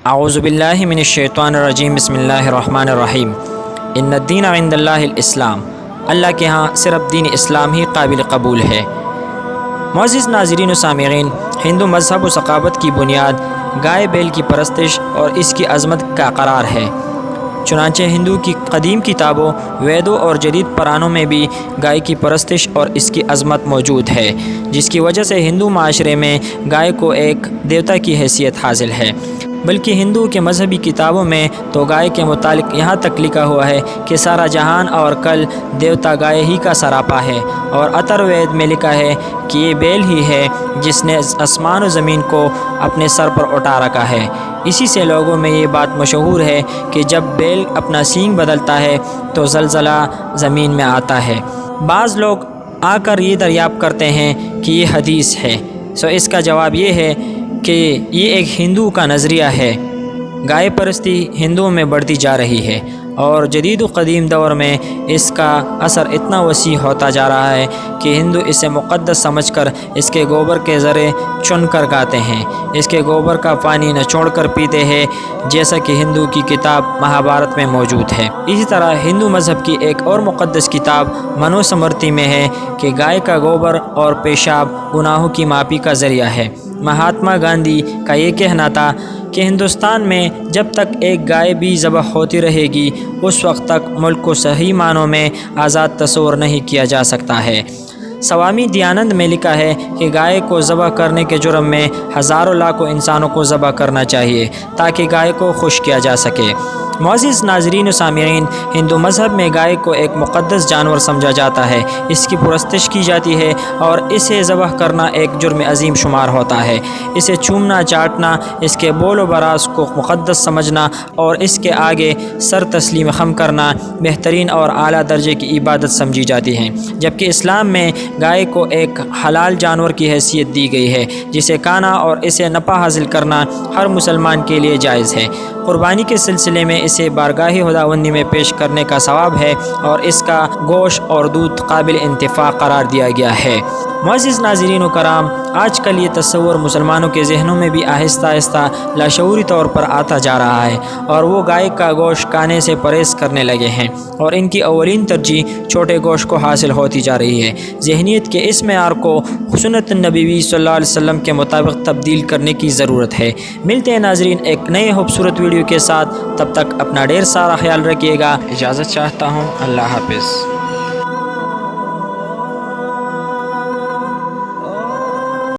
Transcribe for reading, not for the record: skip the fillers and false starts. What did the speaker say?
اعوذ باللہ من الشیطان الرجیم بسم اللہ الرحمن الرحیم ان الدین عند اللہ الاسلام، اللہ کے ہاں صرف دین اسلام ہی قابل قبول ہے۔ معزز ناظرین و سامعین، ہندو مذہب و ثقافت کی بنیاد گائے بیل کی پرستش اور اس کی عظمت کا قرار ہے۔ چنانچہ ہندو کی قدیم کتابوں، ویدوں اور جدید پرانوں میں بھی گائے کی پرستش اور اس کی عظمت موجود ہے، جس کی وجہ سے ہندو معاشرے میں گائے کو ایک دیوتا کی حیثیت حاصل ہے۔ بلکہ ہندو کے مذہبی کتابوں میں تو گائے کے متعلق یہاں تک لکھا ہوا ہے کہ سارا جہان اور کل دیوتا گائے ہی کا سراپا ہے، اور اتر وید میں لکھا ہے کہ یہ بیل ہی ہے جس نے آسمان و زمین کو اپنے سر پر اٹھا رکھا ہے۔ اسی سے لوگوں میں یہ بات مشہور ہے کہ جب بیل اپنا سینگ بدلتا ہے تو زلزلہ زمین میں آتا ہے۔ بعض لوگ آ کر یہ دریافت کرتے ہیں کہ یہ حدیث ہے، اس کا جواب یہ ہے کہ یہ ایک ہندو کا نظریہ ہے۔ گائے پرستی ہندوؤں میں بڑھتی جا رہی ہے، اور جدید و قدیم دور میں اس کا اثر اتنا وسیع ہوتا جا رہا ہے کہ ہندو اسے مقدس سمجھ کر اس کے گوبر کے ذرے چن کر گاتے ہیں، اس کے گوبر کا پانی نچوڑ کر پیتے ہیں، جیسا کہ ہندو کی کتاب مہابھارت میں موجود ہے۔ اسی طرح ہندو مذہب کی ایک اور مقدس کتاب منو سمرتی میں ہے کہ گائے کا گوبر اور پیشاب گناہوں کی معافی کا ذریعہ ہے۔ مہاتما گاندھی کا یہ کہنا تھا کہ ہندوستان میں جب تک ایک گائے بھی ذبح ہوتی رہے گی، اس وقت تک ملک کو صحیح معنوں میں آزاد تصور نہیں کیا جا سکتا ہے۔ سوامی دیانند میں لکھا ہے کہ گائے کو ذبح کرنے کے جرم میں ہزاروں لاکھوں انسانوں کو ذبح کرنا چاہیے تاکہ گائے کو خوش کیا جا سکے۔ معزز ناظرین و سامعین، ہندو مذہب میں گائے کو ایک مقدس جانور سمجھا جاتا ہے، اس کی پرستش کی جاتی ہے اور اسے ذبح کرنا ایک جرم عظیم شمار ہوتا ہے۔ اسے چومنا، چاٹنا، اس کے بول و براز کو مقدس سمجھنا اور اس کے آگے سر تسلیم خم کرنا بہترین اور اعلیٰ درجے کی عبادت سمجھی جاتی ہے، جبکہ اسلام میں گائے کو ایک حلال جانور کی حیثیت دی گئی ہے جسے کھانا اور اسے نفع حاصل کرنا ہر مسلمان کے لیے جائز ہے۔ قربانی کے سلسلے میں اسے بارگاہ خداوندی میں پیش کرنے کا ثواب ہے، اور اس کا گوشت اور دودھ قابل انتفاع قرار دیا گیا ہے۔ معزز ناظرین و کرام، آج کل یہ تصور مسلمانوں کے ذہنوں میں بھی آہستہ آہستہ لاشعوری طور پر آتا جا رہا ہے، اور وہ گائے کا گوشت کھانے سے پرہیز کرنے لگے ہیں، اور ان کی اولین ترجیح چھوٹے گوشت کو حاصل ہوتی جا رہی ہے۔ ذہنیت کے اس معیار کو سنت نبوی صلی اللہ علیہ وسلم کے مطابق تبدیل کرنے کی ضرورت ہے۔ ملتے ہیں ناظرین ایک نئے خوبصورت ویڈیو کے ساتھ، تب تک اپنا ڈھیر سارا خیال رکھیے گا۔ اجازت چاہتا ہوں، اللہ حافظ۔